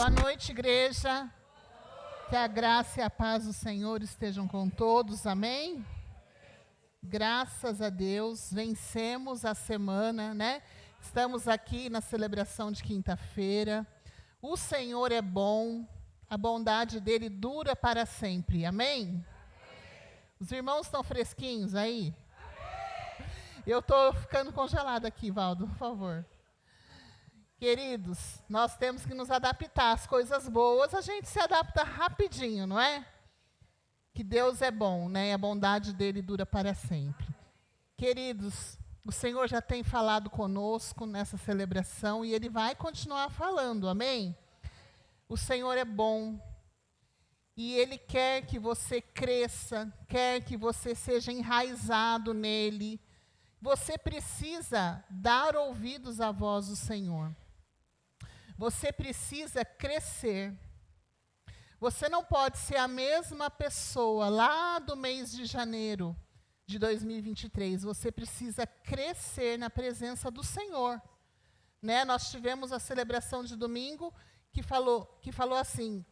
Boa noite, igreja. Que a graça e a paz do Senhor estejam com todos, amém? Graças a Deus, vencemos a semana, né? Estamos aqui na celebração de quinta-feira. O Senhor é bom, a bondade dele dura para sempre, amém? Os irmãos estão fresquinhos aí? Eu estou ficando congelada aqui, Valdo, por favor. Queridos, nós temos que nos adaptar às coisas boas, a gente se adapta rapidinho, não é? Que Deus é bom, né? E a bondade dele dura para sempre. Queridos, o Senhor já tem falado conosco nessa celebração e ele vai continuar falando, amém? O Senhor é bom e ele quer que você cresça, quer que você seja enraizado nele. Você precisa dar ouvidos à voz do Senhor. Você precisa crescer. Você não pode ser a mesma pessoa lá do mês de janeiro de 2023. Você precisa crescer na presença do Senhor. Né? Nós tivemos a celebração de domingo que falou assim,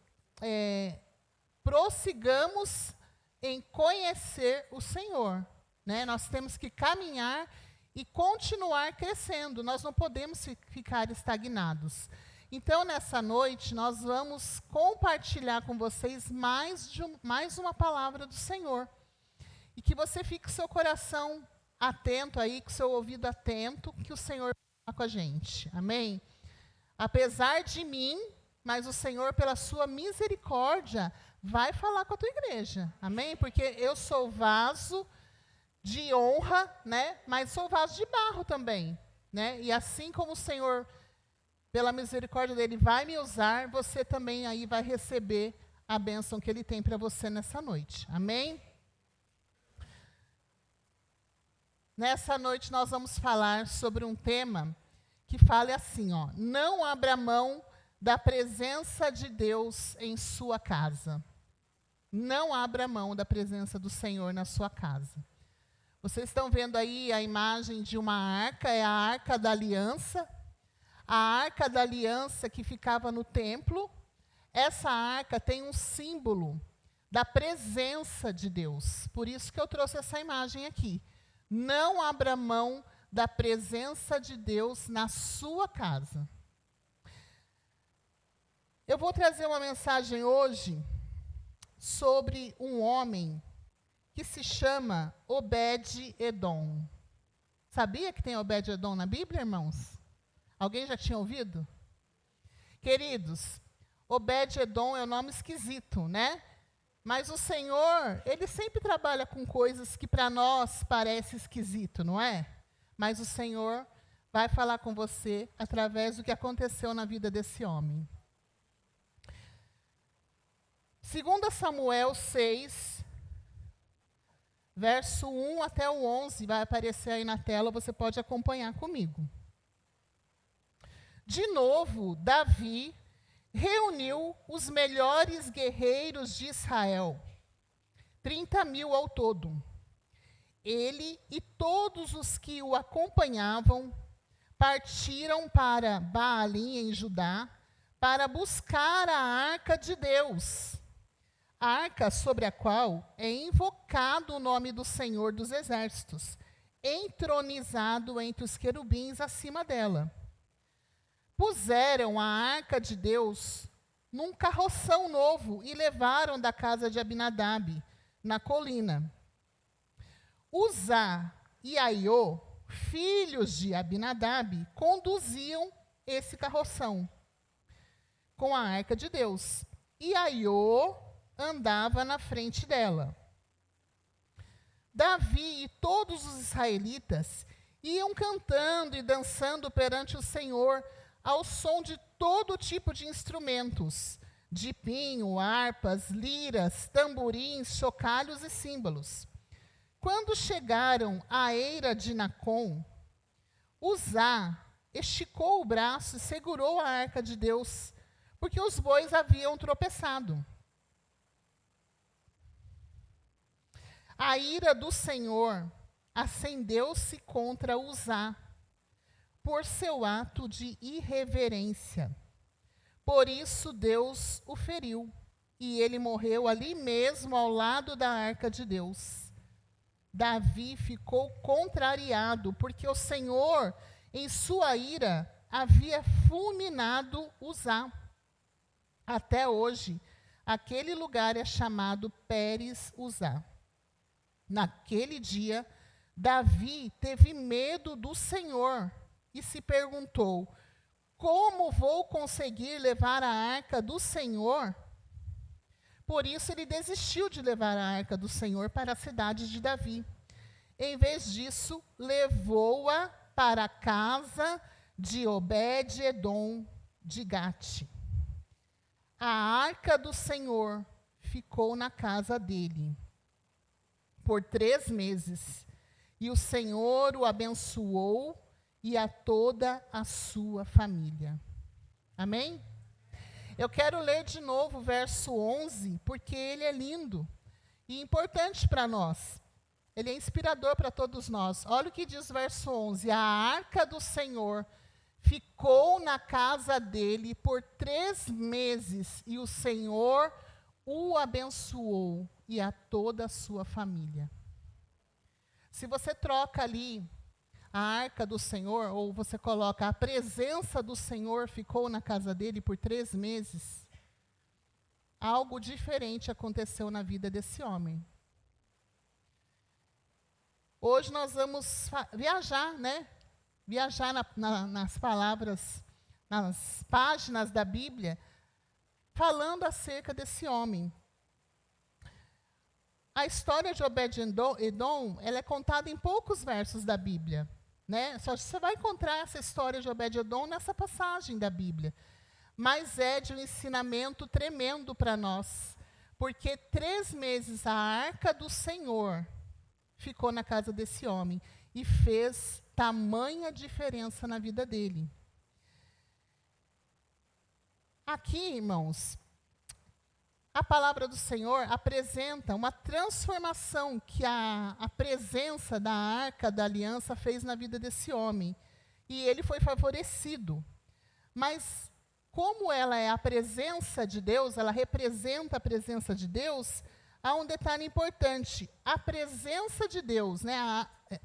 prossigamos em conhecer o Senhor. Né? Nós temos que caminhar e continuar crescendo. Nós não podemos ficar estagnados. Então, nessa noite, nós vamos compartilhar com vocês mais uma palavra do Senhor. E que você fique com seu coração atento aí, com seu ouvido atento, que o Senhor vai falar com a gente. Amém? Apesar de mim, mas o Senhor, pela sua misericórdia, vai falar com a tua igreja. Amém? Porque eu sou vaso de honra, né? Mas sou vaso de barro também. Né? E assim como o Senhor, pela misericórdia dele, vai me usar, você também aí vai receber a bênção que ele tem para você nessa noite. Amém? Nessa noite nós vamos falar sobre um tema que fala assim, ó, não abra mão da presença de Deus em sua casa. Não abra mão da presença do Senhor na sua casa. Vocês estão vendo aí a imagem de uma arca, é a Arca da Aliança. A Arca da Aliança que ficava no templo, essa arca tem um símbolo da presença de Deus. Por isso que eu trouxe essa imagem aqui. Não abra mão da presença de Deus na sua casa. Eu vou trazer uma mensagem hoje sobre um homem que se chama Obed-Edom. Sabia que tem Obed-Edom na Bíblia, irmãos? Alguém já tinha ouvido? Queridos, Obed-Edom é um nome esquisito, né? Mas o Senhor, ele sempre trabalha com coisas que para nós parece esquisito, não é? Mas o Senhor vai falar com você através do que aconteceu na vida desse homem. 2 Samuel 6, verso 1 até o 11, vai aparecer aí na tela, você pode acompanhar comigo. De novo, Davi reuniu os melhores guerreiros de Israel, 30.000 ao todo. Ele e todos os que o acompanhavam partiram para Baalim, em Judá, para buscar a arca de Deus, a arca sobre a qual é invocado o nome do Senhor dos Exércitos, entronizado entre os querubins acima dela. Puseram a arca de Deus num carroção novo e levaram da casa de Abinadab, na colina. Uzá e Aiô, filhos de Abinadab, conduziam esse carroção com a arca de Deus. E Aiô andava na frente dela. Davi e todos os israelitas iam cantando e dançando perante o Senhor, ao som de todo tipo de instrumentos, de pinho, harpas, liras, tamborins, chocalhos e símbolos. Quando chegaram à eira de Nacon, Uzá esticou o braço e segurou a arca de Deus, porque os bois haviam tropeçado. A ira do Senhor acendeu-se contra Uzá, por seu ato de irreverência. Por isso Deus o feriu, e ele morreu ali mesmo ao lado da arca de Deus. Davi ficou contrariado, porque o Senhor, em sua ira, havia fulminado Uzá. Até hoje, aquele lugar é chamado Pérez Uzá. Naquele dia, Davi teve medo do Senhor e se perguntou: como vou conseguir levar a arca do Senhor? Por isso ele desistiu de levar a arca do Senhor para a cidade de Davi. Em vez disso, levou-a para a casa de Obed-edom de Gate. A arca do Senhor ficou na casa dele por 3 meses, e o Senhor o abençoou e a toda a sua família. Amém? Eu quero ler de novo o verso 11, porque ele é lindo e importante para nós. Ele é inspirador para todos nós. Olha o que diz o verso 11. A arca do Senhor ficou na casa dele por 3 meses, e o Senhor o abençoou e a toda a sua família. Se você troca ali a arca do Senhor, ou você coloca a presença do Senhor ficou na casa dele por 3 meses, algo diferente aconteceu na vida desse homem. Hoje nós vamos viajar, né? Viajar nas palavras, nas páginas da Bíblia, falando acerca desse homem. A história de Obed-edom, ela é contada em poucos versos da Bíblia. Né? Só você vai encontrar essa história de Obed-edom nessa passagem da Bíblia. Mas é de um ensinamento tremendo para nós. Porque 3 meses a arca do Senhor ficou na casa desse homem e fez tamanha diferença na vida dele. Aqui, irmãos, a palavra do Senhor apresenta uma transformação que a presença da arca da aliança fez na vida desse homem. E ele foi favorecido. Mas, como ela é a presença de Deus, ela representa a presença de Deus, há um detalhe importante. A presença de Deus, né,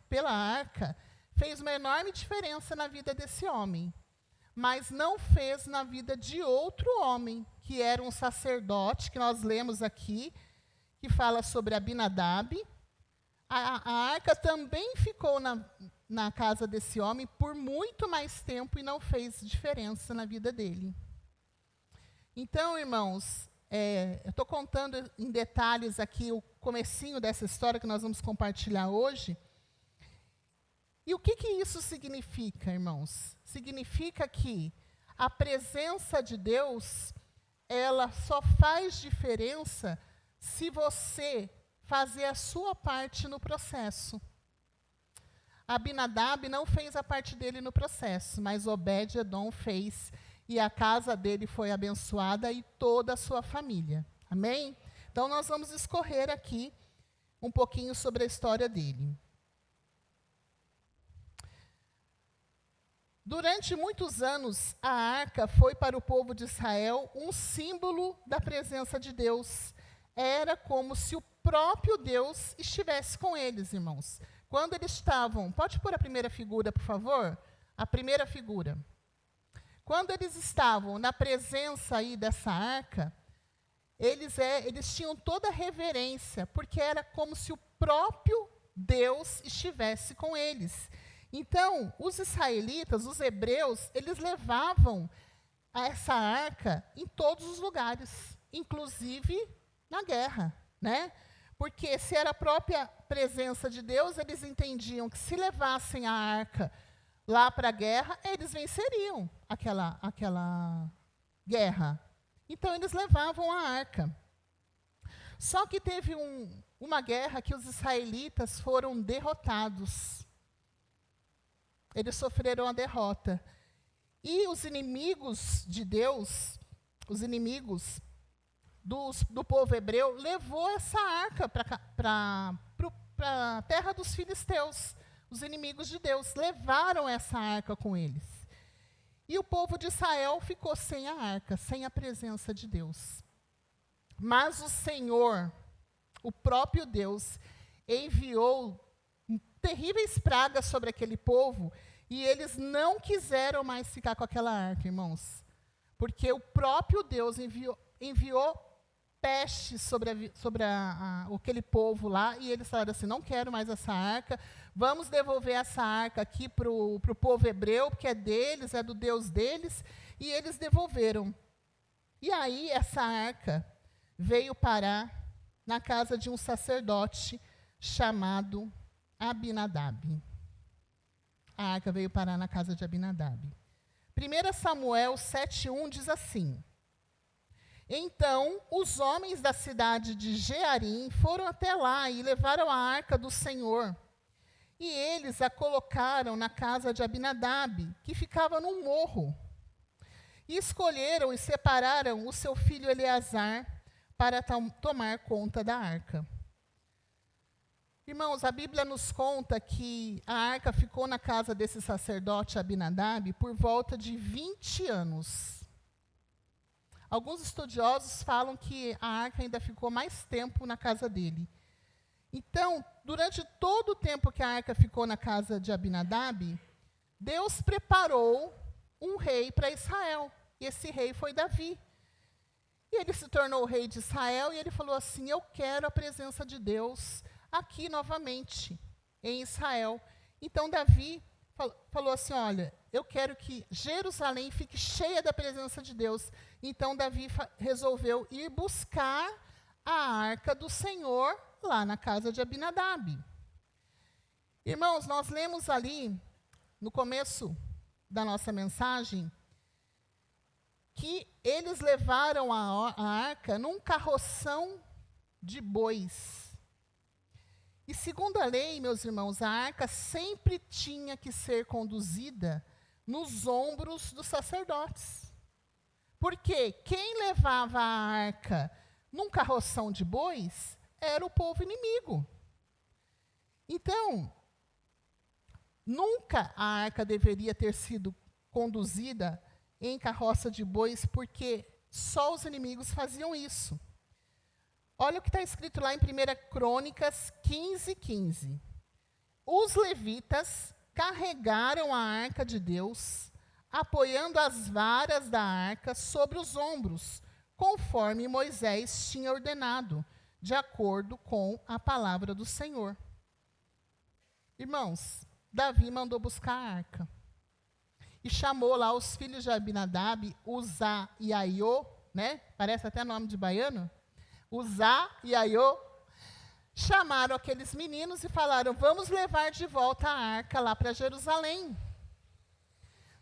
pela arca, fez uma enorme diferença na vida desse homem. Mas não fez na vida de outro homem, que era um sacerdote, que nós lemos aqui, que fala sobre Abinadab. A arca também ficou na casa desse homem por muito mais tempo e não fez diferença na vida dele. Então, irmãos, eu estou contando em detalhes aqui o comecinho dessa história que nós vamos compartilhar hoje. E o que isso significa, irmãos? Significa que a presença de Deus, ela só faz diferença se você fazer a sua parte no processo. Abinadab não fez a parte dele no processo, mas Obed-edom fez, e a casa dele foi abençoada e toda a sua família. Amém? Então, nós vamos escorrer aqui um pouquinho sobre a história dele. Durante muitos anos, a arca foi para o povo de Israel um símbolo da presença de Deus. Era como se o próprio Deus estivesse com eles, irmãos. Quando eles estavam... Pode pôr a primeira figura, por favor? A primeira figura. Quando eles estavam na presença aí dessa arca, eles tinham toda a reverência, porque era como se o próprio Deus estivesse com eles. Então, os israelitas, os hebreus, eles levavam essa arca em todos os lugares, inclusive na guerra, né? Porque se era a própria presença de Deus, eles entendiam que se levassem a arca lá para a guerra, eles venceriam aquela guerra. Então, eles levavam a arca. Só que teve uma guerra que os israelitas foram derrotados. Eles sofreram a derrota. E os inimigos de Deus, os inimigos do povo hebreu, levou essa arca para a terra dos filisteus. Os inimigos de Deus levaram essa arca com eles. E o povo de Israel ficou sem a arca, sem a presença de Deus. Mas o Senhor, o próprio Deus, enviou terríveis pragas sobre aquele povo, e eles não quiseram mais ficar com aquela arca, irmãos. Porque o próprio Deus enviou peste sobre aquele povo lá, e eles falaram assim, não quero mais essa arca, vamos devolver essa arca aqui para o povo hebreu, porque é deles, é do Deus deles, e eles devolveram. E aí essa arca veio parar na casa de um sacerdote chamado Abinadab. A arca veio parar na casa de Abinadab. 1 Samuel 7,1 diz assim: Então os homens da cidade de Jearim foram até lá e levaram a arca do Senhor. E eles a colocaram na casa de Abinadab, que ficava num morro. E escolheram e separaram o seu filho Eleazar para tomar conta da arca. Irmãos, a Bíblia nos conta que a arca ficou na casa desse sacerdote Abinadab por volta de 20 anos. Alguns estudiosos falam que a arca ainda ficou mais tempo na casa dele. Então, durante todo o tempo que a arca ficou na casa de Abinadab, Deus preparou um rei para Israel. E esse rei foi Davi. E ele se tornou o rei de Israel e ele falou assim, eu quero a presença de Deus aqui novamente, em Israel. Então, Davi falou assim, olha, eu quero que Jerusalém fique cheia da presença de Deus. Então, Davi resolveu ir buscar a arca do Senhor lá na casa de Abinadab. Irmãos, nós lemos ali, no começo da nossa mensagem, que eles levaram a arca num carroção de bois. E segundo a lei, meus irmãos, a arca sempre tinha que ser conduzida nos ombros dos sacerdotes. Porque quem levava a arca num carroção de bois era o povo inimigo. Então, nunca a arca deveria ter sido conduzida em carroça de bois, porque só os inimigos faziam isso. Olha o que está escrito lá em 1 Crônicas 15:15. Os levitas carregaram a arca de Deus, apoiando as varas da arca sobre os ombros, conforme Moisés tinha ordenado, de acordo com a palavra do Senhor. Irmãos, Davi mandou buscar a arca. E chamou lá os filhos de Abinadab, Uzá e Aiô, né? Parece até nome de baiano. Uzá e Aiô, chamaram aqueles meninos e falaram, vamos levar de volta a arca lá para Jerusalém.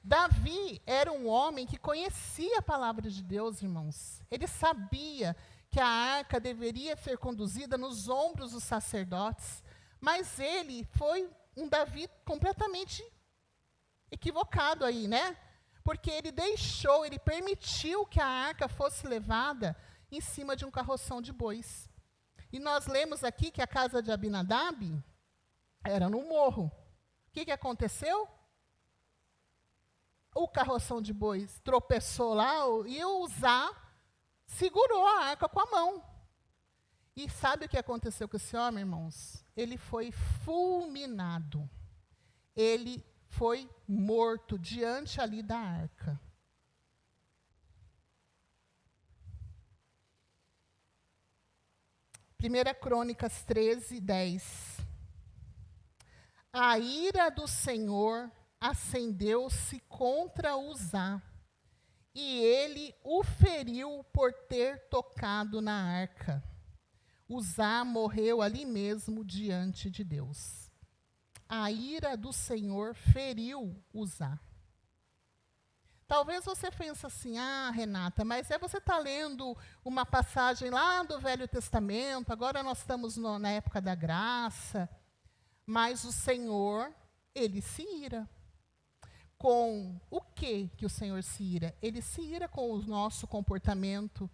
Davi era um homem que conhecia a palavra de Deus, irmãos. Ele sabia que a arca deveria ser conduzida nos ombros dos sacerdotes, mas ele foi um Davi completamente equivocado aí, né? Porque ele permitiu que a arca fosse levada em cima de um carroção de bois. E nós lemos aqui que a casa de Abinadab era no morro. O que aconteceu? O carroção de bois tropeçou lá e o Uzá segurou a arca com a mão. E sabe o que aconteceu com esse homem, irmãos? Ele foi fulminado. Ele foi morto diante ali da arca. Primeira Crônicas 13:10. A ira do Senhor acendeu-se contra Uzá, e ele o feriu por ter tocado na arca. Uzá morreu ali mesmo diante de Deus. A ira do Senhor feriu Uzá. Talvez você pense assim, Renata, mas você está lendo uma passagem lá do Velho Testamento, agora nós estamos na época da graça, mas o Senhor, ele se ira. Com o que o Senhor se ira? Ele se ira com o nosso comportamento,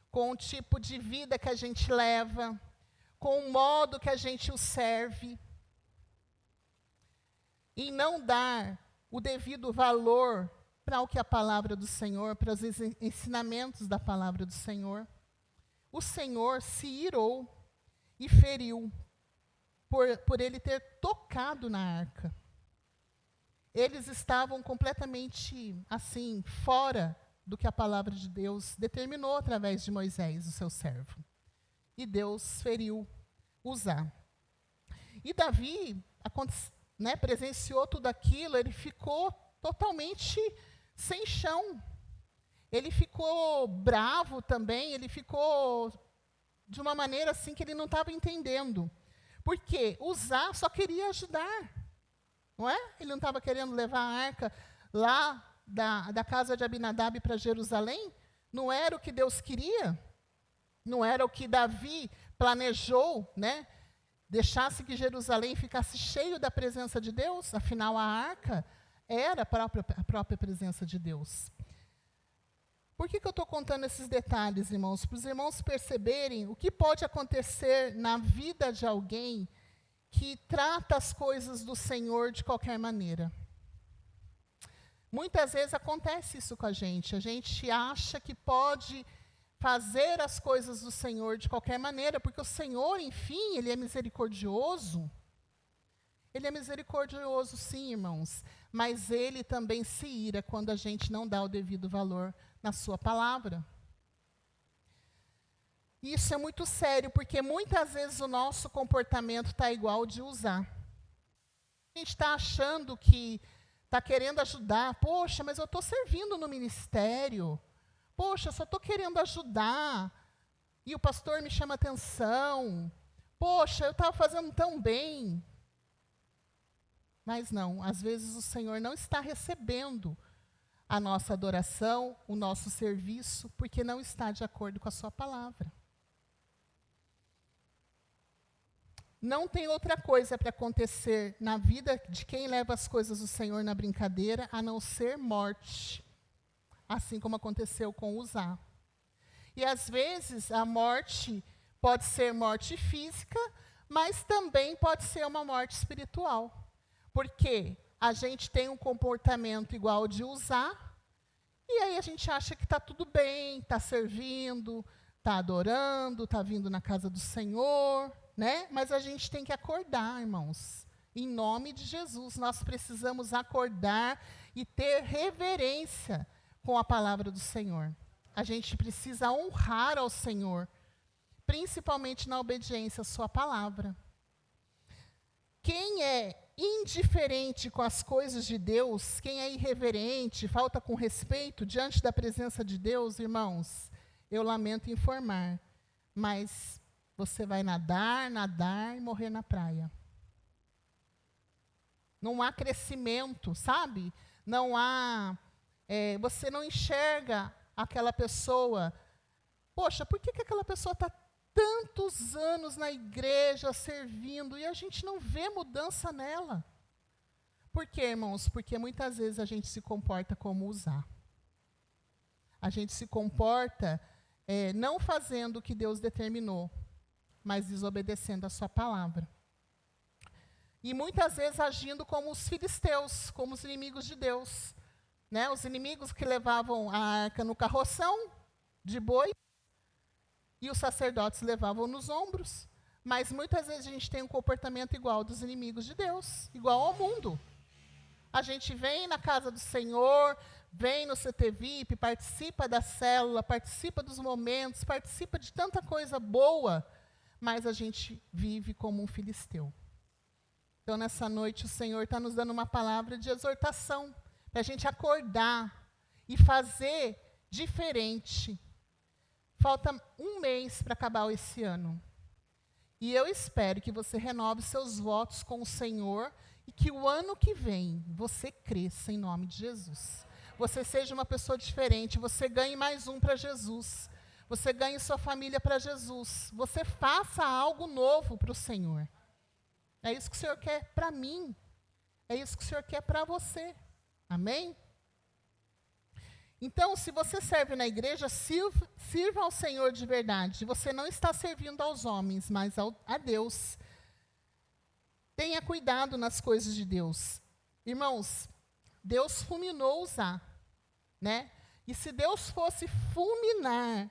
com o tipo de vida que a gente leva, com o modo que a gente o serve. Em não dar o devido valor para o que a palavra do Senhor, para os ensinamentos da palavra do Senhor, o Senhor se irou e feriu por ele ter tocado na arca. Eles estavam completamente, assim, fora do que a palavra de Deus determinou através de Moisés, o seu servo. E Deus feriu Uzá. E Davi presenciou tudo aquilo, ele ficou totalmente sem chão. Ele ficou bravo também, ele ficou de uma maneira assim que ele não estava entendendo. Porque Uzá só queria ajudar, não é? Ele não estava querendo levar a arca lá da casa de Abinadab para Jerusalém? Não era o que Deus queria? Não era o que Davi planejou, né? Deixasse que Jerusalém ficasse cheio da presença de Deus? Afinal, a arca era a própria presença de Deus. Por que eu estou contando esses detalhes, irmãos? Para os irmãos perceberem o que pode acontecer na vida de alguém que trata as coisas do Senhor de qualquer maneira. Muitas vezes acontece isso com a gente acha que pode fazer as coisas do Senhor de qualquer maneira, porque o Senhor, enfim, Ele é misericordioso. Ele é misericordioso, sim, irmãos, mas Ele também se ira quando a gente não dá o devido valor na sua palavra. Isso é muito sério, porque muitas vezes o nosso comportamento está igual ao de Uzá. A gente está achando que está querendo ajudar. Poxa, mas eu estou servindo no ministério. Poxa, eu só estou querendo ajudar. E o pastor me chama atenção. Poxa, eu estava fazendo tão bem. Mas não, às vezes o Senhor não está recebendo a nossa adoração, o nosso serviço, porque não está de acordo com a sua palavra. Não tem outra coisa para acontecer na vida de quem leva as coisas do Senhor na brincadeira, a não ser morte, assim como aconteceu com Uzá. E às vezes a morte pode ser morte física, mas também pode ser uma morte espiritual. Porque a gente tem um comportamento igual ao de Uzá, e aí a gente acha que está tudo bem, está servindo, está adorando, está vindo na casa do Senhor, né? Mas a gente tem que acordar, irmãos. Em nome de Jesus, nós precisamos acordar e ter reverência com a palavra do Senhor. A gente precisa honrar ao Senhor, principalmente na obediência à sua palavra. Quem é indiferente com as coisas de Deus, quem é irreverente, falta com respeito diante da presença de Deus, irmãos, eu lamento informar, mas você vai nadar e morrer na praia. Não há crescimento, sabe? Não há, você não enxerga aquela pessoa. Poxa, por que aquela pessoa está tantos anos na igreja servindo e a gente não vê mudança nela? Por quê, irmãos? Porque muitas vezes a gente se comporta como Uzá. A gente se comporta não fazendo o que Deus determinou, mas desobedecendo a sua palavra. E muitas vezes agindo como os filisteus, como os inimigos de Deus. Né? Os inimigos que levavam a arca no carroção de boi, e os sacerdotes levavam nos ombros. Mas muitas vezes a gente tem um comportamento igual dos inimigos de Deus, igual ao mundo. A gente vem na casa do Senhor, vem no CTVIP, participa da célula, participa dos momentos, participa de tanta coisa boa, mas a gente vive como um filisteu. Então, nessa noite, o Senhor está nos dando uma palavra de exortação, para a gente acordar e fazer diferente. Falta um mês para acabar esse ano. E eu espero que você renove seus votos com o Senhor e que o ano que vem você cresça em nome de Jesus. Você seja uma pessoa diferente, você ganhe mais um para Jesus. Você ganhe sua família para Jesus. Você faça algo novo para o Senhor. É isso que o Senhor quer para mim. É isso que o Senhor quer para você. Amém? Então, se você serve na igreja, sirva ao Senhor de verdade. Você não está servindo aos homens, mas a Deus. Tenha cuidado nas coisas de Deus. Irmãos, Deus fulminou Uzá. né? E se Deus fosse fulminar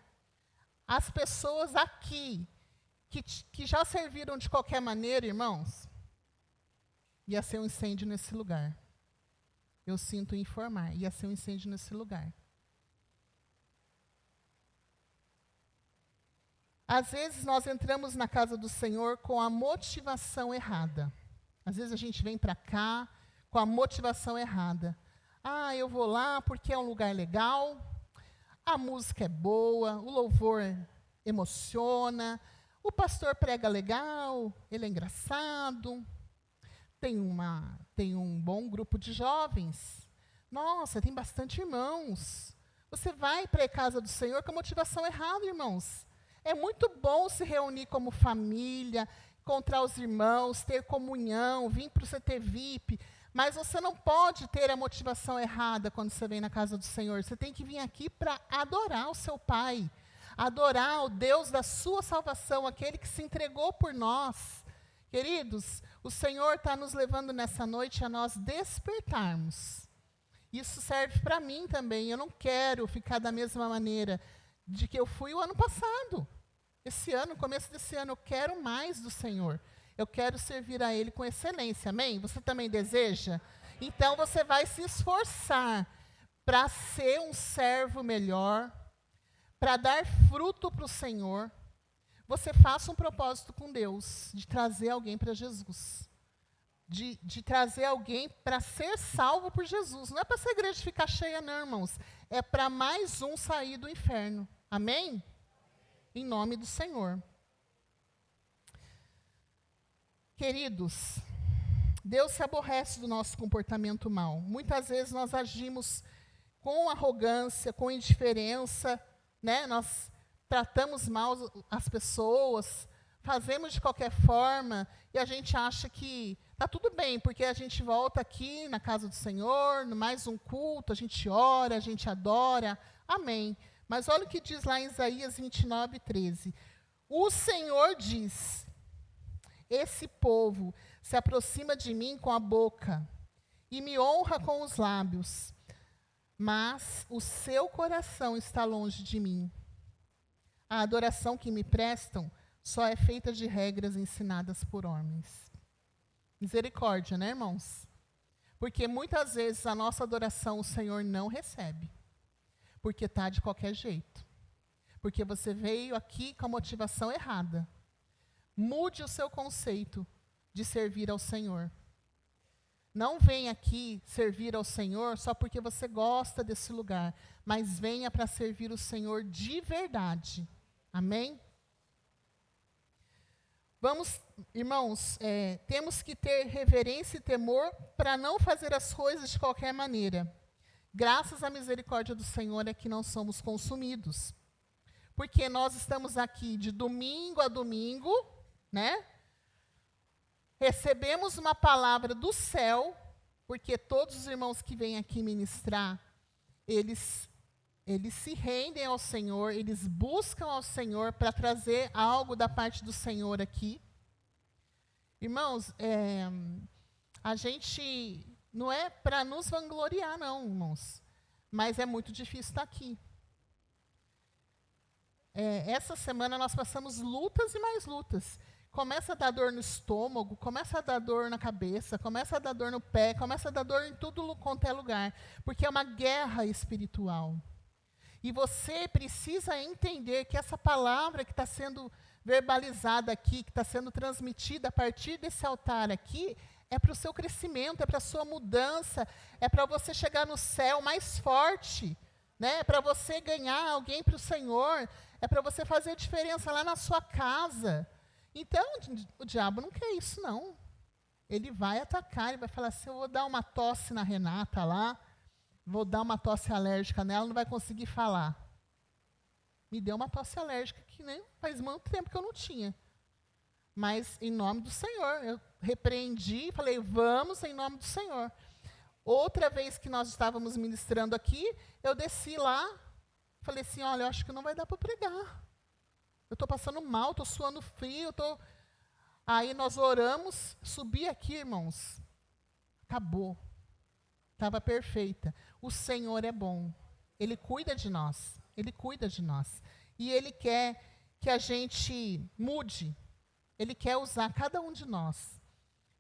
as pessoas aqui, que já serviram de qualquer maneira, irmãos, ia ser um incêndio nesse lugar. Eu sinto informar, ia ser um incêndio nesse lugar. Às vezes nós entramos na casa do Senhor com a motivação errada. Às vezes a gente vem para cá com a motivação errada. Ah, eu vou lá porque é um lugar legal, a música é boa, o louvor emociona, o pastor prega legal, ele é engraçado, tem um bom grupo de jovens. Nossa, tem bastante irmãos. Você vai para a casa do Senhor com a motivação errada, irmãos. É muito bom se reunir como família, encontrar os irmãos, ter comunhão, vir para o CT VIP, mas você não pode ter a motivação errada quando você vem na casa do Senhor. Você tem que vir aqui para adorar o seu Pai, adorar o Deus da sua salvação, aquele que se entregou por nós. Queridos, o Senhor está nos levando nessa noite a nós despertarmos. Isso serve para mim também. Eu não quero ficar da mesma maneira de que eu fui o ano passado. Esse ano, no começo desse ano, eu quero mais do Senhor. Eu quero servir a Ele com excelência, amém? Você também deseja? Então, você vai se esforçar para ser um servo melhor, para dar fruto para o Senhor. Você faça um propósito com Deus, de trazer alguém para Jesus. De trazer alguém para ser salvo por Jesus. Não é para essa igreja ficar cheia, não, irmãos. É para mais um sair do inferno. Amém? Em nome do Senhor. Queridos, Deus se aborrece do nosso comportamento mau. Muitas vezes nós agimos com arrogância, com indiferença, né? Nós tratamos mal as pessoas, fazemos de qualquer forma, e a gente acha que está tudo bem, porque a gente volta aqui na casa do Senhor, no mais um culto, a gente ora, a gente adora, amém. Mas olha o que diz lá em Isaías 29:13. O Senhor diz: esse povo se aproxima de mim com a boca e me honra com os lábios, mas o seu coração está longe de mim. A adoração que me prestam só é feita de regras ensinadas por homens. Misericórdia, né, irmãos? Porque muitas vezes a nossa adoração o Senhor não recebe. Porque está de qualquer jeito. Porque você veio aqui com a motivação errada. Mude o seu conceito de servir ao Senhor. Não venha aqui servir ao Senhor só porque você gosta desse lugar, mas venha para servir o Senhor de verdade. Amém? Vamos, irmãos, temos que ter reverência e temor para não fazer as coisas de qualquer maneira. Graças à misericórdia do Senhor é que não somos consumidos. Porque nós estamos aqui de domingo a domingo, né? Recebemos uma palavra do céu, porque todos os irmãos que vêm aqui ministrar, eles se rendem ao Senhor, eles buscam ao Senhor para trazer algo da parte do Senhor aqui. Irmãos, a gente não é para nos vangloriar, não, irmãos, mas é muito difícil estar aqui. Essa semana nós passamos lutas e mais lutas. Começa a dar dor no estômago, começa a dar dor na cabeça, começa a dar dor no pé, começa a dar dor em tudo quanto é lugar, porque é uma guerra espiritual. E você precisa entender que essa palavra que está sendo verbalizada aqui, que está sendo transmitida a partir desse altar aqui, é para o seu crescimento, é para a sua mudança, é para você chegar no céu mais forte, né? É para você ganhar alguém para o Senhor, é para você fazer diferença lá na sua casa. Então, o diabo não quer isso, não. Ele vai atacar, ele vai falar assim, eu vou dar uma tosse na Renata lá, vou dar uma tosse alérgica nela, não vai conseguir falar. Me deu uma tosse alérgica que nem faz muito tempo que eu não tinha. Mas, em nome do Senhor, eu repreendi e falei, vamos em nome do Senhor. Outra vez que nós estávamos ministrando aqui, eu desci lá, falei assim, olha, eu acho que não vai dar para pregar. Eu estou passando mal, estou suando frio, Aí nós oramos, subi aqui, irmãos. Acabou. Estava perfeita. O Senhor é bom. Ele cuida de nós. Ele cuida de nós. E Ele quer que a gente mude. Ele quer usar cada um de nós.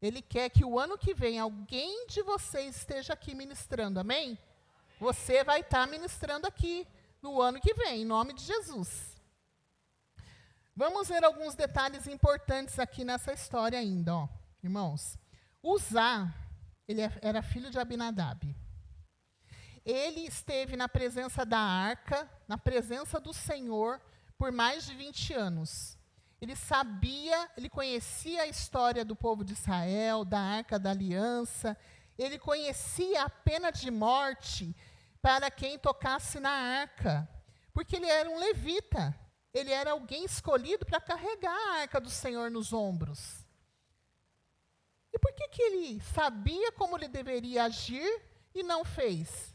Ele quer que o ano que vem alguém de vocês esteja aqui ministrando, amém? Você vai estar ministrando aqui no ano que vem, em nome de Jesus. Vamos ver alguns detalhes importantes aqui nessa história ainda, ó, irmãos. Uzá, ele era filho de Abinadab. Ele esteve na presença da arca, na presença do Senhor, por mais de 20 anos. Ele sabia, ele conhecia a história do povo de Israel, da Arca da Aliança. Ele conhecia a pena de morte para quem tocasse na arca, porque ele era um levita. Ele era alguém escolhido para carregar a Arca do Senhor nos ombros. E por que ele sabia como ele deveria agir e não fez?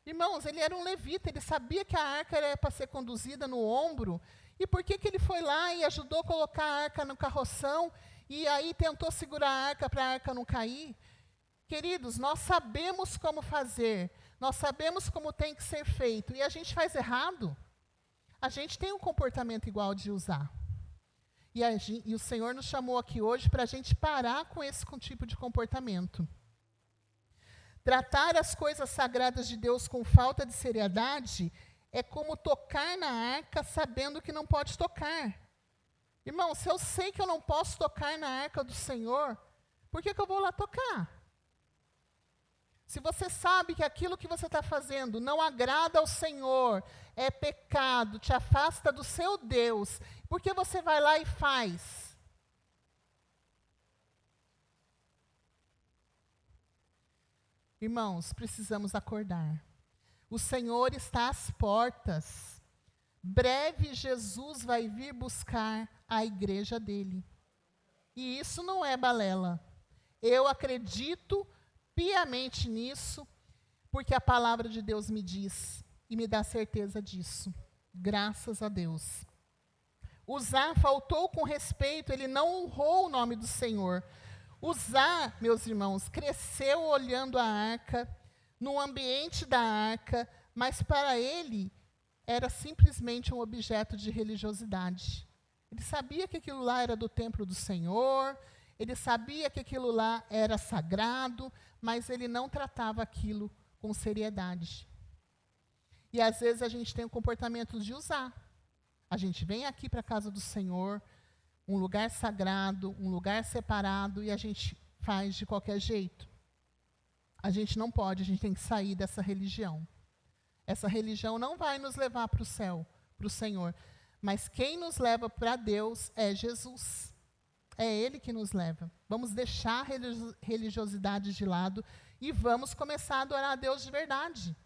Irmãos, ele era um levita, ele sabia que a arca era para ser conduzida no ombro. E por que ele foi lá e ajudou a colocar a arca no carroção e aí tentou segurar a arca para a arca não cair? Queridos, nós sabemos como fazer, nós sabemos como tem que ser feito, e a gente faz errado. A gente tem um comportamento igual de Uzá. E o Senhor nos chamou aqui hoje para a gente parar com esse tipo de comportamento. Tratar as coisas sagradas de Deus com falta de seriedade é como tocar na arca sabendo que não pode tocar. Irmão, se eu sei que eu não posso tocar na arca do Senhor, por que eu vou lá tocar? Se você sabe que aquilo que você está fazendo não agrada ao Senhor, é pecado, te afasta do seu Deus, por que você vai lá e faz? Irmãos, precisamos acordar. O Senhor está às portas. Breve Jesus vai vir buscar a igreja dele. E isso não é balela. Eu acredito piamente nisso, porque a palavra de Deus me diz e me dá certeza disso. Graças a Deus. Uzá faltou com respeito, ele não honrou o nome do Senhor. Uzá, meus irmãos, cresceu olhando a arca, no ambiente da arca, mas para ele era simplesmente um objeto de religiosidade. Ele sabia que aquilo lá era do templo do Senhor, ele sabia que aquilo lá era sagrado, mas ele não tratava aquilo com seriedade. E às vezes a gente tem o comportamento de Uzá. A gente vem aqui para a casa do Senhor, um lugar sagrado, um lugar separado, e a gente faz de qualquer jeito. A gente não pode, a gente tem que sair dessa religião. Essa religião não vai nos levar para o céu, para o Senhor. Mas quem nos leva para Deus é Jesus. É Ele que nos leva. Vamos deixar a religiosidade de lado e vamos começar a adorar a Deus de verdade.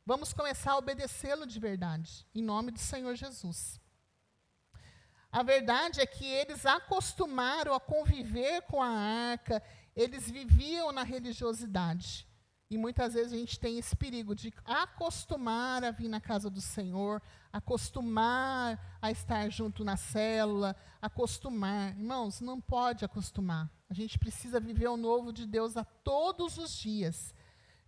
Vamos começar a obedecê-lo de verdade, em nome do Senhor Jesus. A verdade é que eles acostumaram a conviver com a arca, eles viviam na religiosidade. E muitas vezes a gente tem esse perigo de acostumar a vir na casa do Senhor, acostumar a estar junto na célula, acostumar. Irmãos, não pode acostumar. A gente precisa viver o novo de Deus a todos os dias.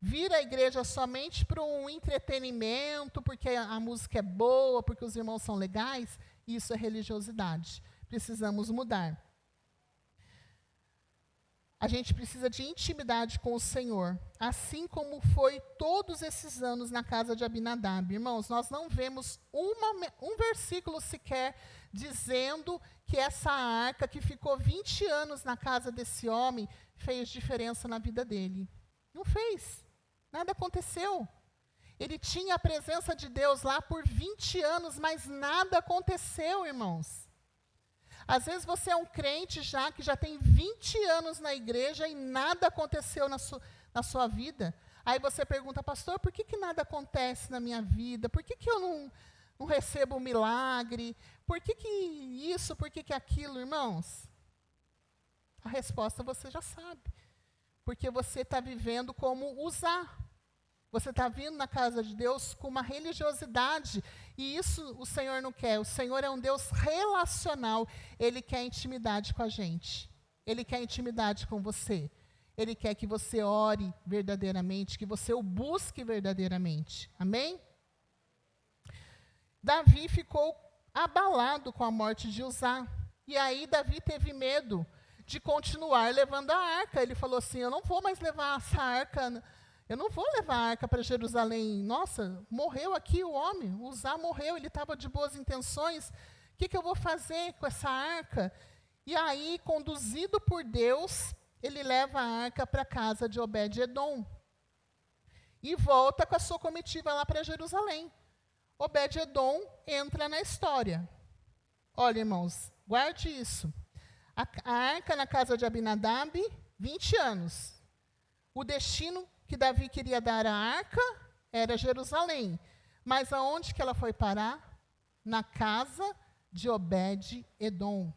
Vir à igreja somente para um entretenimento, porque a música é boa, porque os irmãos são legais, isso é religiosidade. Precisamos mudar. A gente precisa de intimidade com o Senhor, assim como foi todos esses anos na casa de Abinadab. Irmãos, nós não vemos um versículo sequer dizendo que essa arca que ficou 20 anos na casa desse homem fez diferença na vida dele. Não fez. Nada aconteceu. Ele tinha a presença de Deus lá por 20 anos, mas nada aconteceu, irmãos. Às vezes você é um crente já, que já tem 20 anos na igreja e nada aconteceu na sua vida. Aí você pergunta, pastor, por que nada acontece na minha vida? Por que eu não recebo um milagre? Por que isso, por que aquilo, irmãos? A resposta você já sabe. Porque você está vivendo como Uzá. Você está vindo na casa de Deus com uma religiosidade, e isso o Senhor não quer. O Senhor é um Deus relacional, Ele quer intimidade com a gente. Ele quer intimidade com você. Ele quer que você ore verdadeiramente, que você o busque verdadeiramente. Amém? Davi ficou abalado com a morte de Uzá. E aí Davi teve medo de continuar levando a arca. Ele falou assim, eu não vou mais levar essa arca, eu não vou levar a arca para Jerusalém. Nossa, morreu aqui o homem, Uzá morreu, ele estava de boas intenções. O que eu vou fazer com essa arca? E aí, conduzido por Deus, ele leva a arca para a casa de Obed-edom. E volta com a sua comitiva lá para Jerusalém. Obed-edom entra na história. Olha, irmãos, guarde isso. A arca na casa de Abinadab, 20 anos. O destino que Davi queria dar à arca era Jerusalém. Mas aonde que ela foi parar? Na casa de Obed-edom.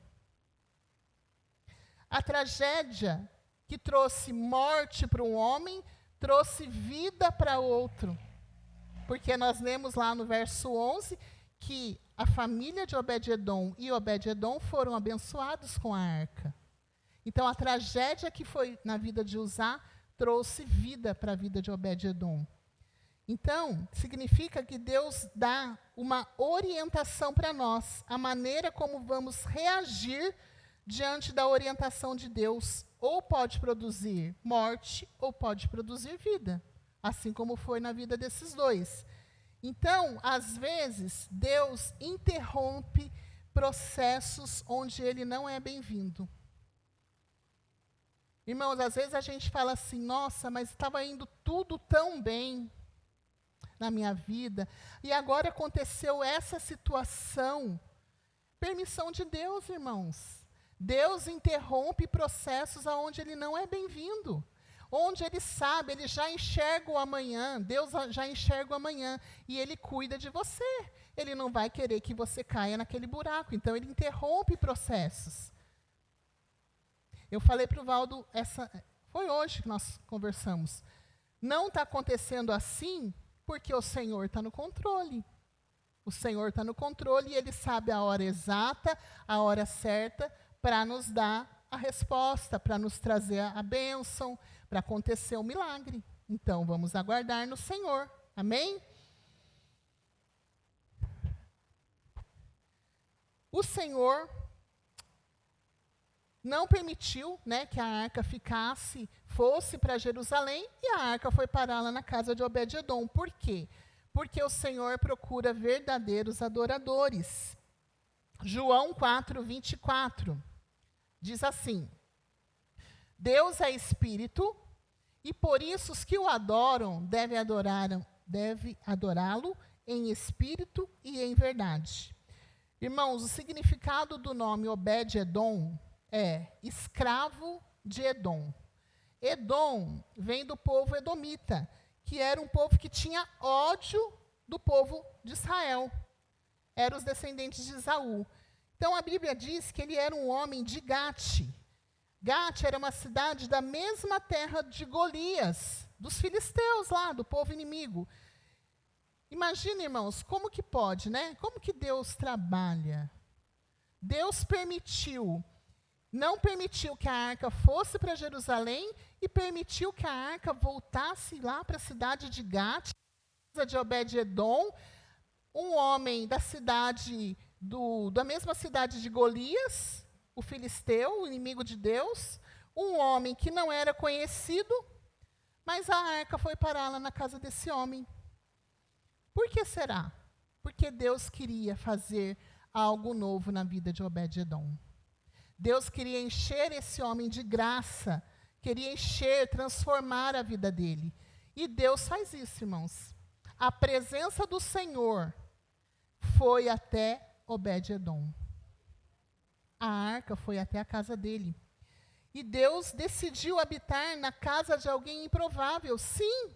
A tragédia que trouxe morte para um homem, trouxe vida para outro. Porque nós lemos lá no verso 11 que a família de Obed-edom e Obed-edom foram abençoados com a arca. Então, a tragédia que foi na vida de Uzá trouxe vida para a vida de Obed-edom. Então, significa que Deus dá uma orientação para nós, a maneira como vamos reagir diante da orientação de Deus. Ou pode produzir morte, ou pode produzir vida, assim como foi na vida desses dois. Então, às vezes, Deus interrompe processos onde ele não é bem-vindo. Irmãos, às vezes a gente fala assim, nossa, mas estava indo tudo tão bem na minha vida, e agora aconteceu essa situação. Permissão de Deus, irmãos. Deus interrompe processos aonde ele não é bem-vindo. Onde ele sabe, ele já enxerga o amanhã, Deus já enxerga o amanhã, e ele cuida de você. Ele não vai querer que você caia naquele buraco, então ele interrompe processos. Eu falei para o Valdo, foi hoje que nós conversamos, não está acontecendo assim porque o Senhor está no controle. O Senhor está no controle e ele sabe a hora exata, a hora certa, para nos dar a resposta, para nos trazer a bênção, para acontecer o milagre. Então, vamos aguardar no Senhor. Amém? O Senhor não permitiu, né, que a arca fosse para Jerusalém, e a arca foi parar lá na casa de Obed-edom. Por quê? Porque o Senhor procura verdadeiros adoradores. João 4:24 diz assim: Deus é espírito, e por isso os que o adoram devem adorá-lo em espírito e em verdade. Irmãos, o significado do nome Obed-edom é escravo de Edom. Edom vem do povo edomita, que era um povo que tinha ódio do povo de Israel. Eram os descendentes de Esaú. Então, a Bíblia diz que ele era um homem de Gate. Gate era uma cidade da mesma terra de Golias, dos filisteus lá, do povo inimigo. Imagina, irmãos, como que pode, né? Como que Deus trabalha? Deus não permitiu que a arca fosse para Jerusalém e permitiu que a arca voltasse lá para a cidade de Gate, de Obed-edom, um homem da cidade, da mesma cidade de Golias, o filisteu, o inimigo de Deus, um homem que não era conhecido, mas a arca foi parar lá na casa desse homem. Por que será? Porque Deus queria fazer algo novo na vida de Obed-edom. Deus queria encher esse homem de graça, queria transformar a vida dele. E Deus faz isso, irmãos. A presença do Senhor foi até Obed-edom. A arca foi até a casa dele. E Deus decidiu habitar na casa de alguém improvável, sim,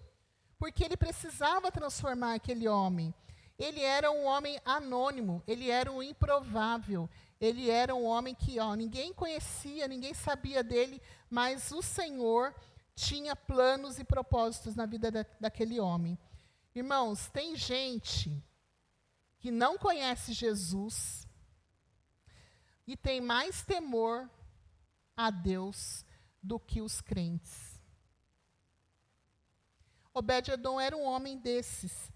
porque ele precisava transformar aquele homem. Ele era um homem anônimo, ele era um improvável, ele era um homem que ninguém conhecia, ninguém sabia dele, mas o Senhor tinha planos e propósitos na vida daquele homem. Irmãos, tem gente que não conhece Jesus e tem mais temor a Deus do que os crentes. Obed-edom era um homem desses.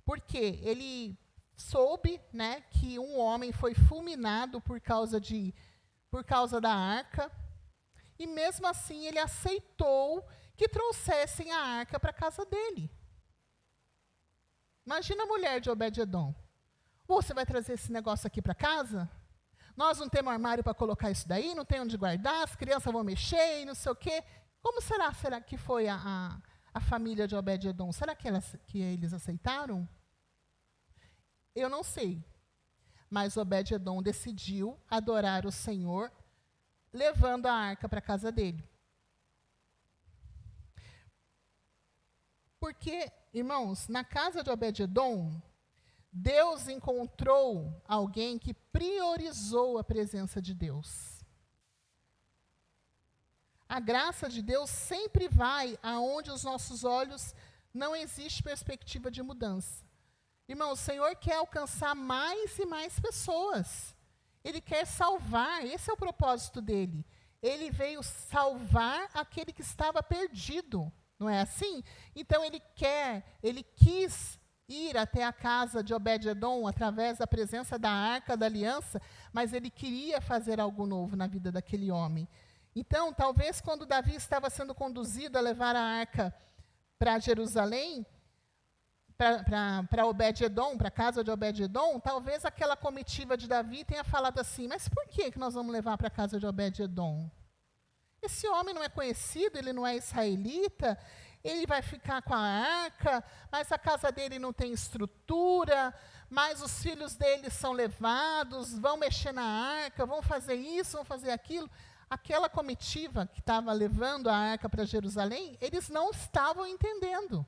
Por quê? Ele soube, né, que um homem foi fulminado por causa da arca, e mesmo assim ele aceitou que trouxessem a arca para a casa dele. Imagina a mulher de Obed-edom. Você vai trazer esse negócio aqui para casa? Nós não temos armário para colocar isso daí, não tem onde guardar, as crianças vão mexer e não sei o quê. Como será que foi a família de Obed-edom? Será que eles aceitaram? Eu não sei. Mas Obed-edom decidiu adorar o Senhor, levando a arca para a casa dele. Porque, irmãos, na casa de Obed-edom, Deus encontrou alguém que priorizou a presença de Deus. A graça de Deus sempre vai aonde os nossos olhos não existe perspectiva de mudança. Irmão, o Senhor quer alcançar mais e mais pessoas. Ele quer salvar, esse é o propósito dele. Ele veio salvar aquele que estava perdido, não é assim? Então ele quis ir até a casa de Obed-edom através da presença da Arca da Aliança, mas ele queria fazer algo novo na vida daquele homem. Então, talvez quando Davi estava sendo conduzido a levar a arca para Jerusalém, para Obed-edom, para a casa de Obed-edom, talvez aquela comitiva de Davi tenha falado assim, mas por que nós vamos levar para a casa de Obed-edom? Esse homem não é conhecido, ele não é israelita, ele vai ficar com a arca, mas a casa dele não tem estrutura, mas os filhos dele são levados, vão mexer na arca, vão fazer isso, vão fazer aquilo. Aquela comitiva que estava levando a arca para Jerusalém, eles não estavam entendendo.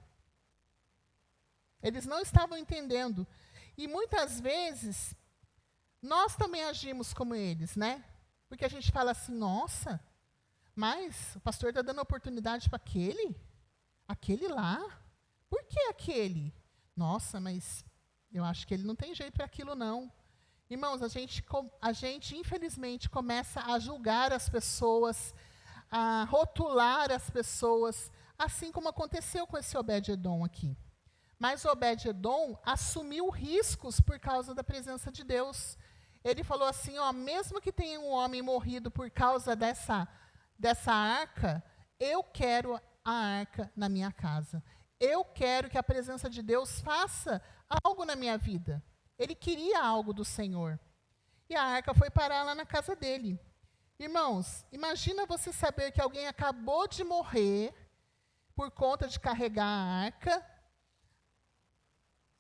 Eles não estavam entendendo. E muitas vezes, nós também agimos como eles, né? Porque a gente fala assim, nossa, mas o pastor está dando oportunidade para aquele lá? Por que aquele? Nossa, mas eu acho que ele não tem jeito para aquilo não. Irmãos, a gente infelizmente começa a julgar as pessoas, a rotular as pessoas, assim como aconteceu com esse Obed-edom aqui. Mas Obed-edom assumiu riscos por causa da presença de Deus. Ele falou assim, ó, mesmo que tenha um homem morrido por causa dessa arca, eu quero a arca na minha casa. Eu quero que a presença de Deus faça algo na minha vida. Ele queria algo do Senhor. E a arca foi parar lá na casa dele. Irmãos, imagina você saber que alguém acabou de morrer por conta de carregar a arca.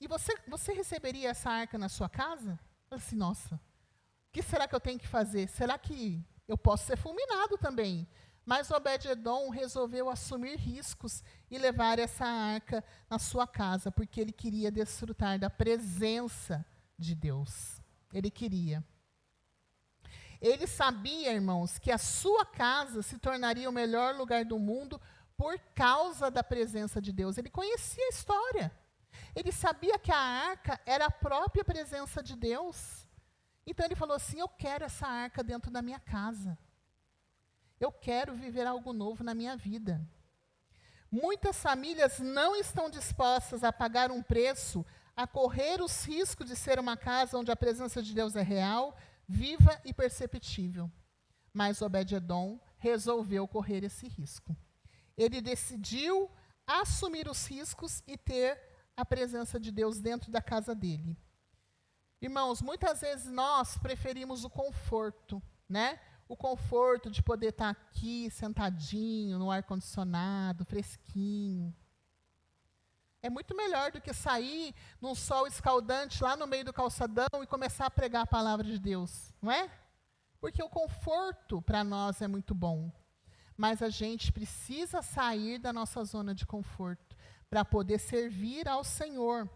E você receberia essa arca na sua casa? Assim, nossa, o que será que eu tenho que fazer? Será que eu posso ser fulminado também? Mas Obed-edom resolveu assumir riscos e levar essa arca na sua casa, porque ele queria desfrutar da presença de Deus. Ele queria. Ele sabia, irmãos, que a sua casa se tornaria o melhor lugar do mundo por causa da presença de Deus. Ele conhecia a história. Ele sabia que a arca era a própria presença de Deus. Então ele falou assim, eu quero essa arca dentro da minha casa. Eu quero viver algo novo na minha vida. Muitas famílias não estão dispostas a pagar um preço, a correr os riscos de ser uma casa onde a presença de Deus é real, viva e perceptível. Mas Obed-edom resolveu correr esse risco. Ele decidiu assumir os riscos e ter a presença de Deus dentro da casa dele. Irmãos, muitas vezes nós preferimos o conforto, né? O conforto de poder estar aqui, sentadinho, no ar-condicionado, fresquinho. É muito melhor do que sair num sol escaldante lá no meio do calçadão e começar a pregar a palavra de Deus, não é? Porque o conforto para nós é muito bom. Mas a gente precisa sair da nossa zona de conforto para poder servir ao Senhor,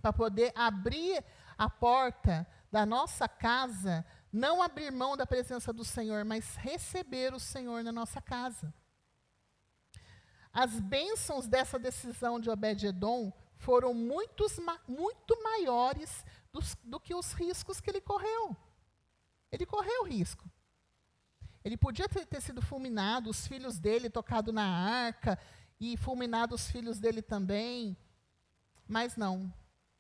para poder abrir a porta da nossa casa, não abrir mão da presença do Senhor, mas receber o Senhor na nossa casa. As bênçãos dessa decisão de Obed-edom foram muito maiores do que os riscos que ele correu. Ele correu risco. Ele podia ter sido fulminado, os filhos dele tocado na arca, e fulminado os filhos dele também. Mas não,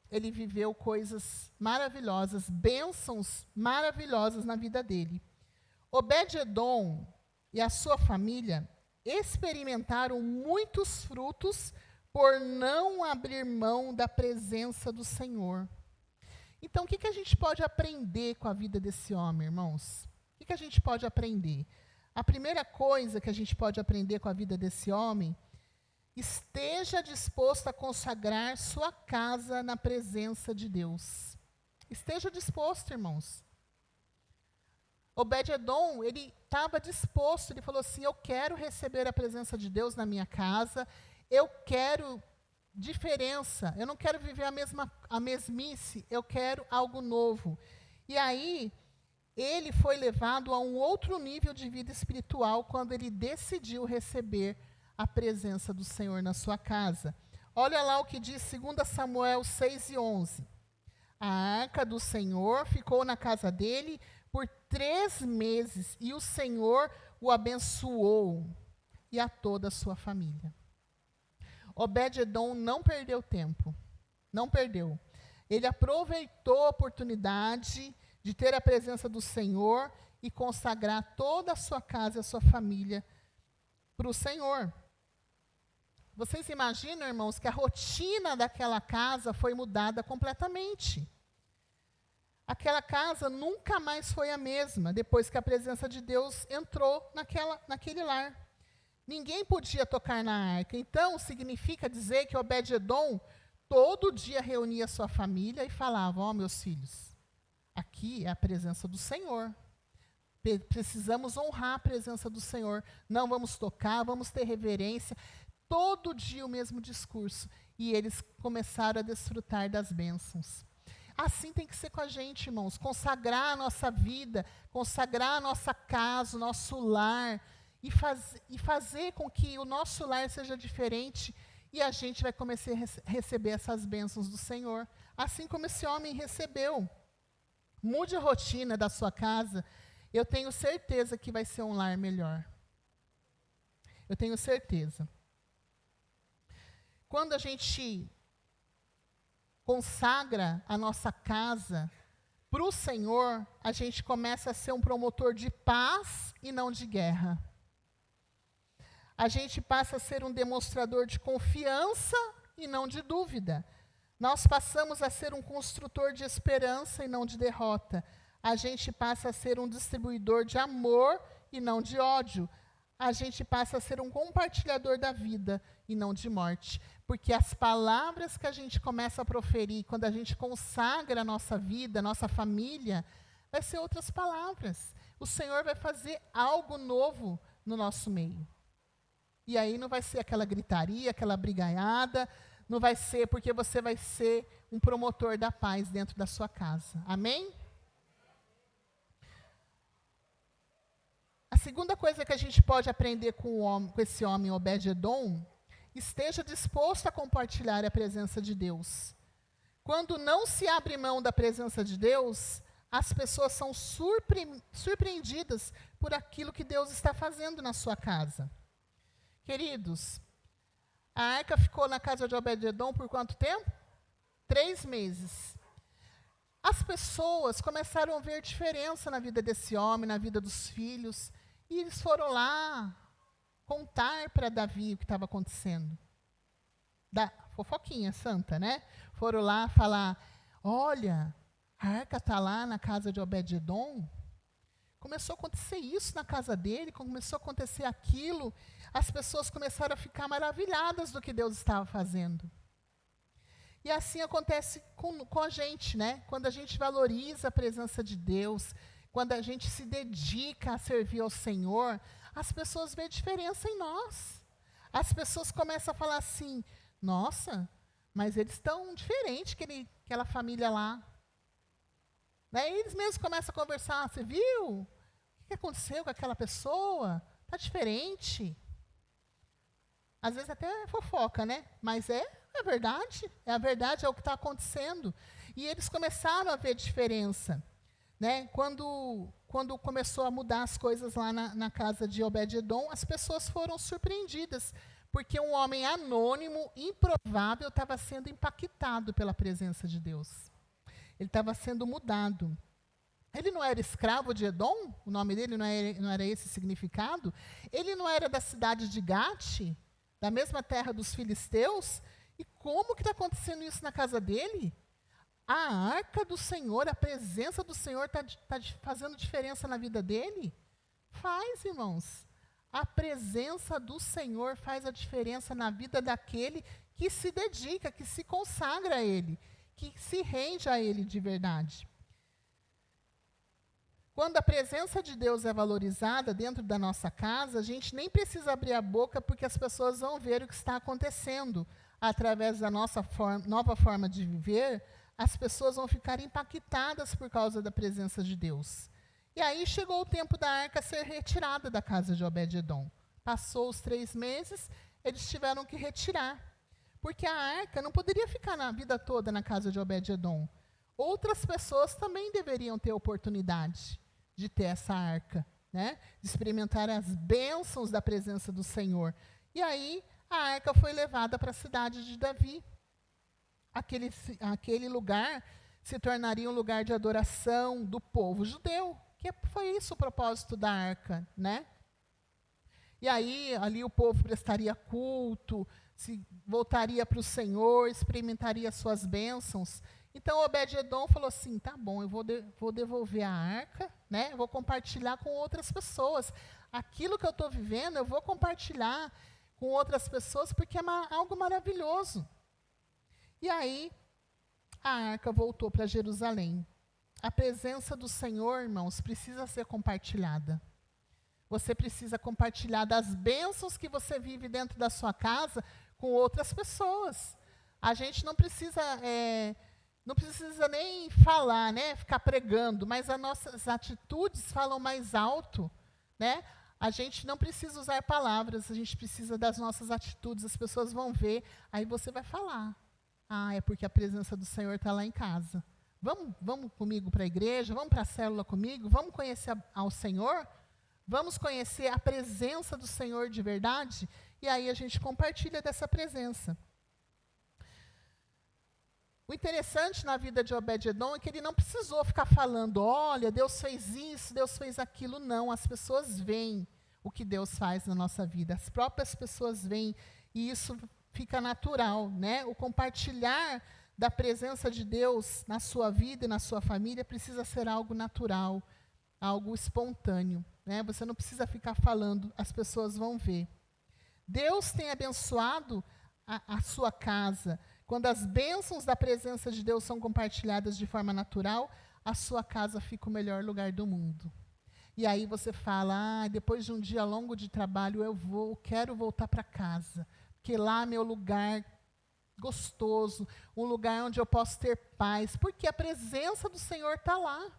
ele viveu coisas maravilhosas, bênçãos maravilhosas na vida dele. Obed-edom e a sua família experimentaram muitos frutos por não abrir mão da presença do Senhor. Então, o que a gente pode aprender com a vida desse homem, irmãos? O que a gente pode aprender? A primeira coisa que a gente pode aprender com a vida desse homem: esteja disposto a consagrar sua casa na presença de Deus. Esteja disposto, irmãos. Obed-edom, ele estava disposto, ele falou assim: eu quero receber a presença de Deus na minha casa, eu quero diferença, eu não quero viver a mesmice, eu quero algo novo. E aí, ele foi levado a um outro nível de vida espiritual quando ele decidiu receber a presença do Senhor na sua casa. Olha lá o que diz 2 Samuel 6:11. A arca do Senhor ficou na casa dele por 3 meses, e o Senhor o abençoou, e a toda a sua família. Obed-edom não perdeu tempo, não perdeu. Ele aproveitou a oportunidade de ter a presença do Senhor e consagrar toda a sua casa e a sua família para o Senhor. Vocês imaginam, irmãos, que a rotina daquela casa foi mudada completamente. Aquela casa nunca mais foi a mesma depois que a presença de Deus entrou naquele lar. Ninguém podia tocar na arca. Então, significa dizer que Obed-edom todo dia reunia sua família e falava: ó, meus filhos, aqui é a presença do Senhor. Precisamos honrar a presença do Senhor. Não vamos tocar, vamos ter reverência. Todo dia o mesmo discurso. E eles começaram a desfrutar das bênçãos. Assim tem que ser com a gente, irmãos. Consagrar a nossa vida, consagrar a nossa casa, o nosso lar, e fazer com que o nosso lar seja diferente, e a gente vai começar a receber essas bênçãos do Senhor. Assim como esse homem recebeu. Mude a rotina da sua casa, eu tenho certeza que vai ser um lar melhor. Eu tenho certeza. Quando a gente consagra a nossa casa para o Senhor, a gente começa a ser um promotor de paz e não de guerra. A gente passa a ser um demonstrador de confiança e não de dúvida. Nós passamos a ser um construtor de esperança e não de derrota. A gente passa a ser um distribuidor de amor e não de ódio. A gente passa a ser um compartilhador da vida e não de morte. Porque as palavras que a gente começa a proferir, quando a gente consagra a nossa vida, a nossa família, vai ser outras palavras. O Senhor vai fazer algo novo no nosso meio. E aí não vai ser aquela gritaria, aquela brigaiada, não vai ser, porque você vai ser um promotor da paz dentro da sua casa. Amém? A segunda coisa que a gente pode aprender com esse homem Obed-edom: esteja disposto a compartilhar a presença de Deus. Quando não se abre mão da presença de Deus, as pessoas são surpreendidas por aquilo que Deus está fazendo na sua casa. Queridos, a arca ficou na casa de Obed-edom por quanto tempo? 3 meses. As pessoas começaram a ver diferença na vida desse homem, na vida dos filhos, e eles foram lá contar para Davi o que estava acontecendo. Da fofoquinha santa, né? Foram lá falar: olha, a arca está lá na casa de Obed-edom. Começou a acontecer isso na casa dele, começou a acontecer aquilo. As pessoas começaram a ficar maravilhadas do que Deus estava fazendo. E assim acontece com a gente, né? Quando a gente valoriza a presença de Deus, quando a gente se dedica a servir ao Senhor, as pessoas veem diferença em nós. As pessoas começam a falar assim: nossa, mas eles estão diferentes que aquela família lá. Daí eles mesmos começam a conversar: você viu? O que aconteceu com aquela pessoa? Está diferente. Às vezes até é fofoca, né? Mas é verdade. É a verdade, é o que está acontecendo. E eles começaram a ver diferença. Né? Quando começou a mudar as coisas lá na casa de Obed-edom, as pessoas foram surpreendidas, Porque um homem anônimo, improvável, estava sendo impactado pela presença de Deus. Ele estava sendo mudado. Ele não era escravo de Edom? O nome dele não era esse significado? Ele não era da cidade de Gate, da mesma terra dos filisteus? E como que está acontecendo isso na casa dele? A arca do Senhor, a presença do Senhor está fazendo diferença na vida dele? Faz, irmãos. A presença do Senhor faz a diferença na vida daquele que se dedica, que se consagra a Ele, que se rende a Ele de verdade. Quando a presença de Deus é valorizada dentro da nossa casa, a gente nem precisa abrir a boca porque as pessoas vão ver o que está acontecendo. Através da nossa nova forma de viver, as pessoas vão ficar impactadas por causa da presença de Deus. E aí chegou o tempo da arca ser retirada da casa de Obed-edom. Passou os 3 meses, eles tiveram que retirar. Porque a arca não poderia ficar na vida toda na casa de Obed-edom. Outras pessoas também deveriam ter oportunidade de ter essa arca, né? De experimentar as bênçãos da presença do Senhor. E aí a arca foi levada para a cidade de Davi. Aquele lugar se tornaria um lugar de adoração do povo judeu, que foi isso o propósito da arca, né? E aí, ali o povo prestaria culto, se voltaria para o Senhor, experimentaria suas bênçãos. Então, Obed-edom falou assim, tá bom, eu vou devolver a arca, né? Eu vou compartilhar com outras pessoas. Aquilo que eu estou vivendo, eu vou compartilhar com outras pessoas, porque é algo maravilhoso. E aí, a arca voltou para Jerusalém. A presença do Senhor, irmãos, precisa ser compartilhada. Você precisa compartilhar das bênçãos que você vive dentro da sua casa com outras pessoas. A gente não precisa nem falar, né, ficar pregando, mas as nossas atitudes falam mais alto, né? A gente não precisa usar palavras, a gente precisa das nossas atitudes, as pessoas vão ver, aí você vai falar. Ah, é porque a presença do Senhor está lá em casa. Vamos comigo para a igreja, vamos para a célula comigo, vamos conhecer ao Senhor, vamos conhecer a presença do Senhor de verdade, e aí a gente compartilha dessa presença. O interessante na vida de Obed-edom é que ele não precisou ficar falando, olha, Deus fez isso, Deus fez aquilo. Não, as pessoas veem o que Deus faz na nossa vida. As próprias pessoas veem, e isso fica natural, né? O compartilhar da presença de Deus na sua vida e na sua família precisa ser algo natural, algo espontâneo, né? Você não precisa ficar falando, as pessoas vão ver. Deus tem abençoado a sua casa. Quando as bênçãos da presença de Deus são compartilhadas de forma natural, a sua casa fica o melhor lugar do mundo. E aí você fala, depois de um dia longo de trabalho, eu quero voltar para casa, porque lá é meu lugar gostoso, um lugar onde eu posso ter paz, porque a presença do Senhor está lá.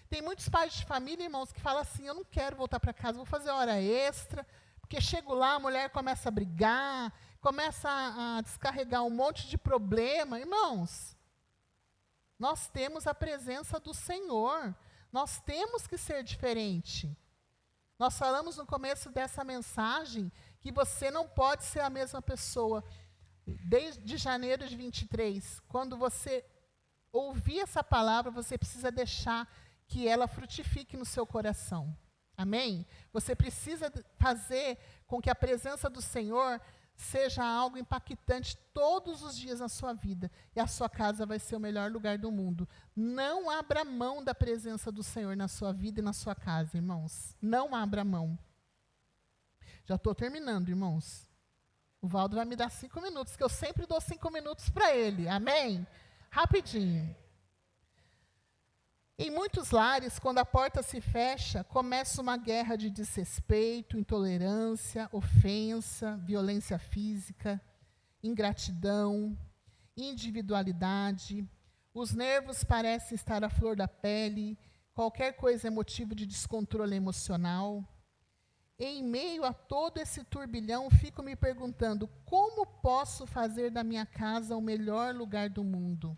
Tem muitos pais de família, irmãos, que falam assim, eu não quero voltar para casa, vou fazer hora extra, porque chego lá, a mulher começa a brigar, começa a descarregar um monte de problema. Irmãos, nós temos a presença do Senhor, nós temos que ser diferente. Nós falamos no começo dessa mensagem que você não pode ser a mesma pessoa. Desde janeiro de 23, quando você ouvir essa palavra, você precisa deixar que ela frutifique no seu coração. Amém? Você precisa fazer com que a presença do Senhor seja algo impactante todos os dias na sua vida. E a sua casa vai ser o melhor lugar do mundo. Não abra mão da presença do Senhor na sua vida e na sua casa, irmãos. Não abra mão. Já estou terminando, irmãos. O Valdo vai me dar 5 minutos, que eu sempre dou 5 minutos para ele. Amém? Rapidinho. Em muitos lares, quando a porta se fecha, começa uma guerra de desrespeito, intolerância, ofensa, violência física, ingratidão, individualidade. Os nervos parecem estar à flor da pele, qualquer coisa é motivo de descontrole emocional. Em meio a todo esse turbilhão, fico me perguntando, como posso fazer da minha casa o melhor lugar do mundo?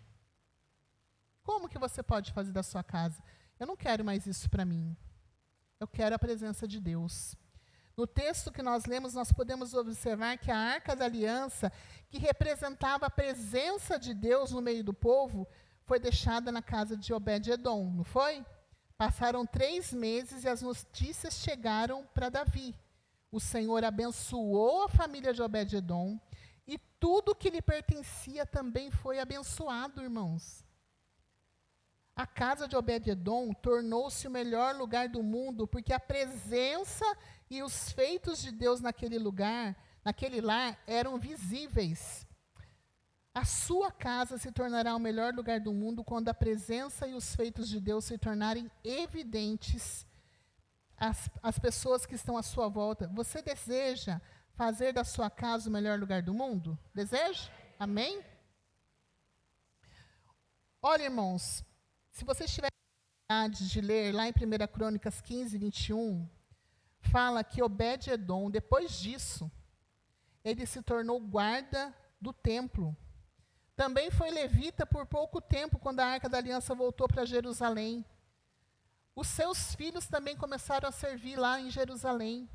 Como que você pode fazer da sua casa? Eu não quero mais isso para mim. Eu quero a presença de Deus. No texto que nós lemos, nós podemos observar que a Arca da Aliança, que representava a presença de Deus no meio do povo, foi deixada na casa de Obed-edom, não foi? Passaram 3 meses e as notícias chegaram para Davi. O Senhor abençoou a família de Obed-edom e tudo que lhe pertencia também foi abençoado, irmãos. A casa de Obed-edom tornou-se o melhor lugar do mundo, porque a presença e os feitos de Deus naquele lar, eram visíveis. A sua casa se tornará o melhor lugar do mundo quando a presença e os feitos de Deus se tornarem evidentes às pessoas que estão à sua volta. Você deseja fazer da sua casa o melhor lugar do mundo? Deseja? Amém? Olha, irmãos, se vocês tiverem oportunidade de ler lá em 1 Crônicas 15, 21, fala que Obed-edom, depois disso, ele se tornou guarda do templo. Também foi levita por pouco tempo, quando a Arca da Aliança voltou para Jerusalém. Os seus filhos também começaram a servir lá em Jerusalém.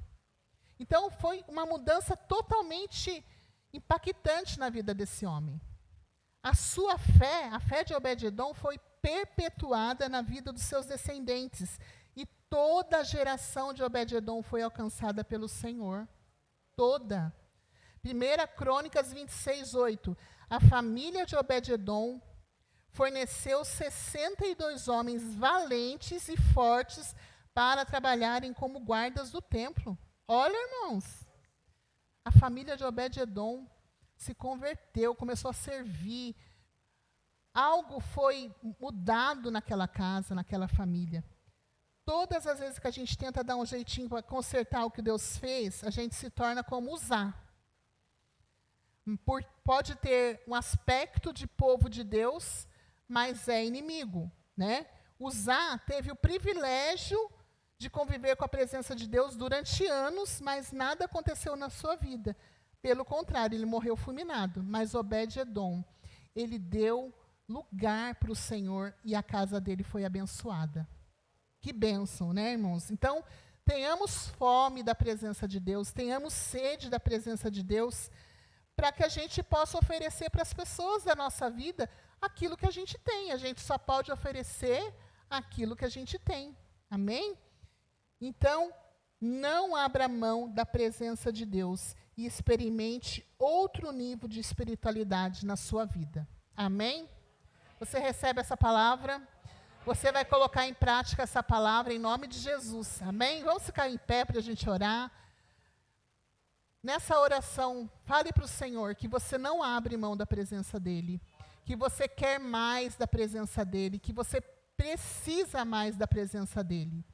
Então, foi uma mudança totalmente impactante na vida desse homem. A sua fé, a fé de Obed-edom, foi perpetuada na vida dos seus descendentes. E toda a geração de Obed-edom foi alcançada pelo Senhor. Toda. 1 Crônicas 26, 8. A família de Obed-edom forneceu 62 homens valentes e fortes para trabalharem como guardas do templo. Olha, irmãos, a família de Obed-edom se converteu, começou a servir. Algo foi mudado naquela casa, naquela família. Todas as vezes que a gente tenta dar um jeitinho para consertar o que Deus fez, a gente se torna como Uzá. Pode ter um aspecto de povo de Deus, mas é inimigo, né? Uzá teve o privilégio de conviver com a presença de Deus durante anos, mas nada aconteceu na sua vida. Pelo contrário, ele morreu fulminado. Mas Obed-edom, ele deu lugar para o Senhor e a casa dele foi abençoada. Que bênção, né, irmãos? Então, tenhamos fome da presença de Deus, tenhamos sede da presença de Deus, para que a gente possa oferecer para as pessoas da nossa vida aquilo que a gente tem. A gente só pode oferecer aquilo que a gente tem. Amém? Então, não abra mão da presença de Deus e experimente outro nível de espiritualidade na sua vida. Amém? Você recebe essa palavra? Você vai colocar em prática essa palavra em nome de Jesus. Amém? Vamos ficar em pé para a gente orar. Nessa oração, fale para o Senhor que você não abre mão da presença dEle, que você quer mais da presença dEle, que você precisa mais da presença dEle.